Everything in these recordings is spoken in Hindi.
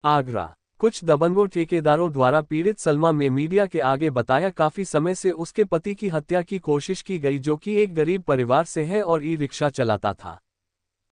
आगरा। कुछ दबंगों ठेकेदारों द्वारा पीड़ित सलमा में मीडिया के आगे बताया काफी समय से उसके पति की हत्या की कोशिश की गई, जो कि एक गरीब परिवार से है और ई रिक्शा चलाता था।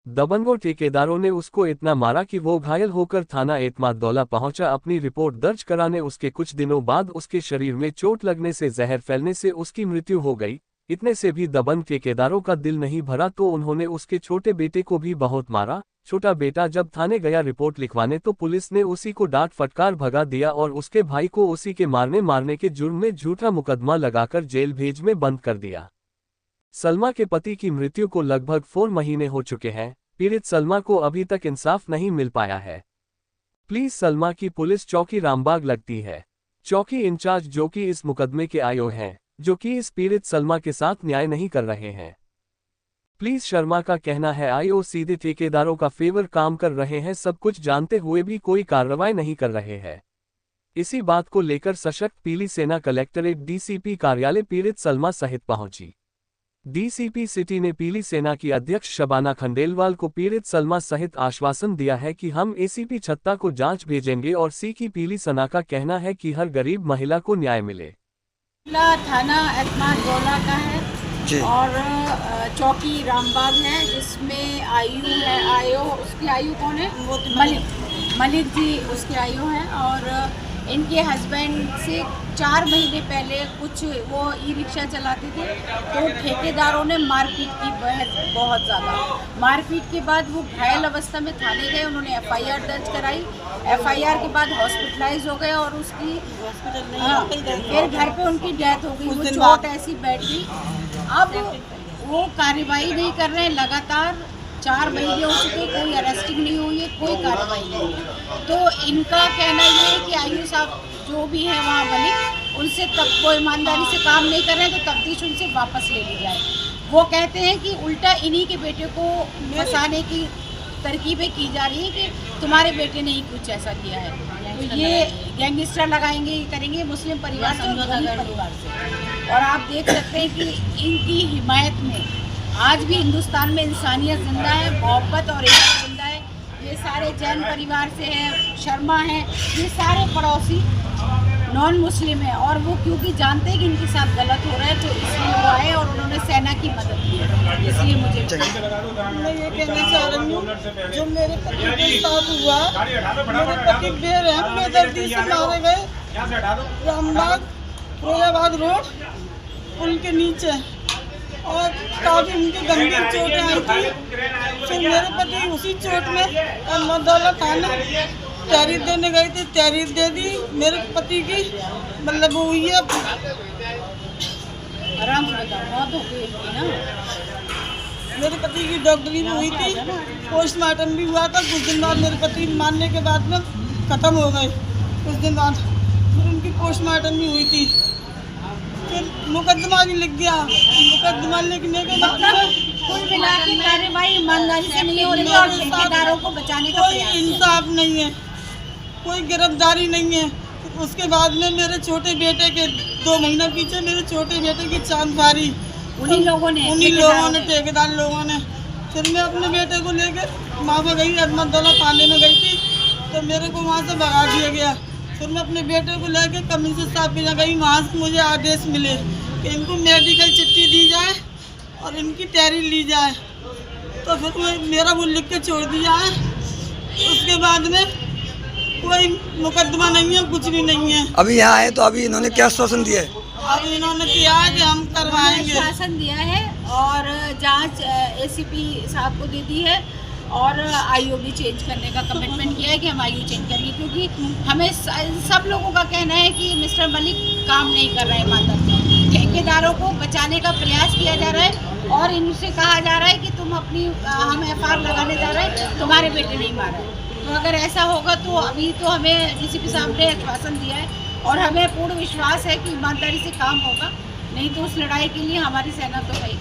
दबंगों ठेकेदारों ने उसको इतना मारा कि वो घायल होकर थाना एतमादौला पहुंचा अपनी रिपोर्ट दर्ज कराने। उसके कुछ दिनों बाद उसके शरीर में चोट लगने से जहर फैलने से उसकी मृत्यु हो गई। इतने से भी दबंग ठेकेदारों का दिल नहीं भरा तो उन्होंने उसके छोटे बेटे को भी बहुत मारा। छोटा बेटा जब थाने गया रिपोर्ट लिखवाने तो पुलिस ने उसी को डांट फटकार भगा दिया और उसके भाई को उसी के मारने के जुर्म में झूठा मुकदमा लगाकर जेल भेज में बंद कर दिया। सलमा के पति की मृत्यु को लगभग 4 महीने हो चुके हैं। पीड़ित सलमा को अभी तक इंसाफ नहीं मिल पाया है। प्लीज सलमा की पुलिस चौकी रामबाग लगती है। चौकी इंचार्ज जो कि इस मुकदमे के आईओ हैं, जो कि इस पीड़ित सलमा के साथ न्याय नहीं कर रहे हैं। प्लीज शर्मा का कहना है आईओ सीधे ठेकेदारों का फेवर काम कर रहे हैं, सब कुछ जानते हुए भी कोई कार्रवाई नहीं कर रहे हैं। इसी बात को लेकर सशक्त पीली सेना कलेक्टरेट डीसीपी कार्यालय पीड़ित सलमा सहित पहुंची। डीसीपी सिटी ने पीली सेना की अध्यक्ष शबाना खंडेलवाल को पीड़ित सलमा सहित आश्वासन दिया है कि हम एसीपी छत्ता को जांच भेजेंगे और सी की पीली सेना का कहना है कि हर गरीब महिला को न्याय मिले। थाना एतमादौला का है और चौकी रामबाग है, जिसमें आयु है। आयु उसकी आयु कौन है? मलिक जी उसके आयु है। और इनके हस्बैंड से 4 महीने पहले कुछ वो ई रिक्शा चलाते थे तो ठेकेदारों ने मारपीट की, बहुत ज़्यादा मारपीट के बाद वो घायल अवस्था में थाने गए। उन्होंने एफआईआर दर्ज कराई। एफआईआर के बाद हॉस्पिटलाइज हो गए और उसकी फिर घर पे उनकी डेथ हो गई। वो चोट ऐसी बैठ गई। अब वो कार्रवाई नहीं कर रहे हैं। लगातार 4 महीने हो चुके, कोई अरेस्टिंग नहीं हुई है, कोई कार्रवाई नहीं है। तो इनका कहना ये है कि आयु साहब जो भी है वहाँ मलिक, उनसे तब वो ईमानदारी से काम नहीं कर रहे हैं तो तफ्तीश उनसे वापस ले ली जाए। वो कहते हैं कि उल्टा इन्हीं के बेटे को फंसाने की तरकीबें की जा रही है कि तुम्हारे बेटे ने ही कुछ ऐसा किया है। तो ये गैंगस्टर लगाएंगे, ये करेंगे मुस्लिम परिवार से। और आप देख सकते हैं कि इनकी हिमायत में आज भी हिंदुस्तान में इंसानियत जिंदा है, मोहब्बत और एकता जिंदा है। ये सारे जैन परिवार से हैं, शर्मा हैं, ये सारे पड़ोसी नॉन मुस्लिम हैं और वो क्योंकि जानते हैं कि इनके साथ गलत हो रहा है तो इसलिए वो आए और उन्होंने सेना की मदद की है। इसलिए मुझे मैं ये कहना चाह रही हूँ, जो मेरे पति के साथ हुआ, मेरे पति बेरहम बेदर्दी से मारे गए रामबाग फिरोजाबाद रोड पुल के नीचे और काफी उनके गंभीर चोटें आई थी। फिर मेरे पति उसी चोट में एतमादौला थाने तहरीर देने गई थी, तहरीर दे दी। मेरे पति की मतलब वो हुई है, आराम से बहुत हो गई ना। मेरे पति की डॉक्टरी भी हुई थी, पोस्टमार्टम भी हुआ था। कुछ दिन बाद मेरे पति मारने के बाद में ख़त्म हो गए। कुछ दिन बाद फिर उनकी पोस्टमार्टम भी हुई थी। फिर मुकदमा भी लिख गया। मुकदमा लिखने के बाद कुल मिला के कार्रवाई ईमानदारी से नहीं हो रही और ठेकेदारों को बचाने का कोई इंसाफ नहीं है, कोई गिरफ्तारी नहीं है। उसके बाद में मेरे छोटे बेटे के 2 महीना पीछे मेरे छोटे बेटे की चांदबारी उन्हीं लोगों ने ठेकेदार लोगों ने। फिर मैं अपने बेटे को लेकर वहाँ पर गई, एतमादौला थाने में गई थी तो मेरे को वहाँ से भगा दिया गया। फिर मैं अपने बेटे को लेकर कमिश्नर साहब के यहाँ गई, वहाँ से मुझे आदेश मिले कि इनको मेडिकल चिट्ठी दी जाए और इनकी तहरीर ली जाए। तो फिर मेरा वो लिख के छोड़ दिया है। उसके बाद में कोई मुकदमा नहीं है, कुछ भी नहीं है। अभी यहाँ आए तो अभी इन्होंने क्या आश्वासन दिया है? अभी इन्होंने किया है कि हम करवाएंगे, आश्वासन दिया है और जांच एसीपी साहब को दे दी है और आईओ भी चेंज करने का कमिटमेंट किया है कि हम आईओ चेंज करेंगे, क्योंकि हमें सब लोगों का कहना है कि मिस्टर मलिक काम नहीं कर रहे हैं ईमानदारी। ठेकेदारों को बचाने का प्रयास किया जा रहा है और इनसे कहा जा रहा है कि तुम हम एफआईआर लगाने जा रहे हैं, तुम्हारे बेटे नहीं मारे। तो अगर ऐसा होगा तो अभी तो हमें डीसीपी साहब ने आश्वासन दिया है और हमें पूर्ण विश्वास है कि ईमानदारी से काम होगा, नहीं तो उस लड़ाई के लिए हमारी सेना तो है।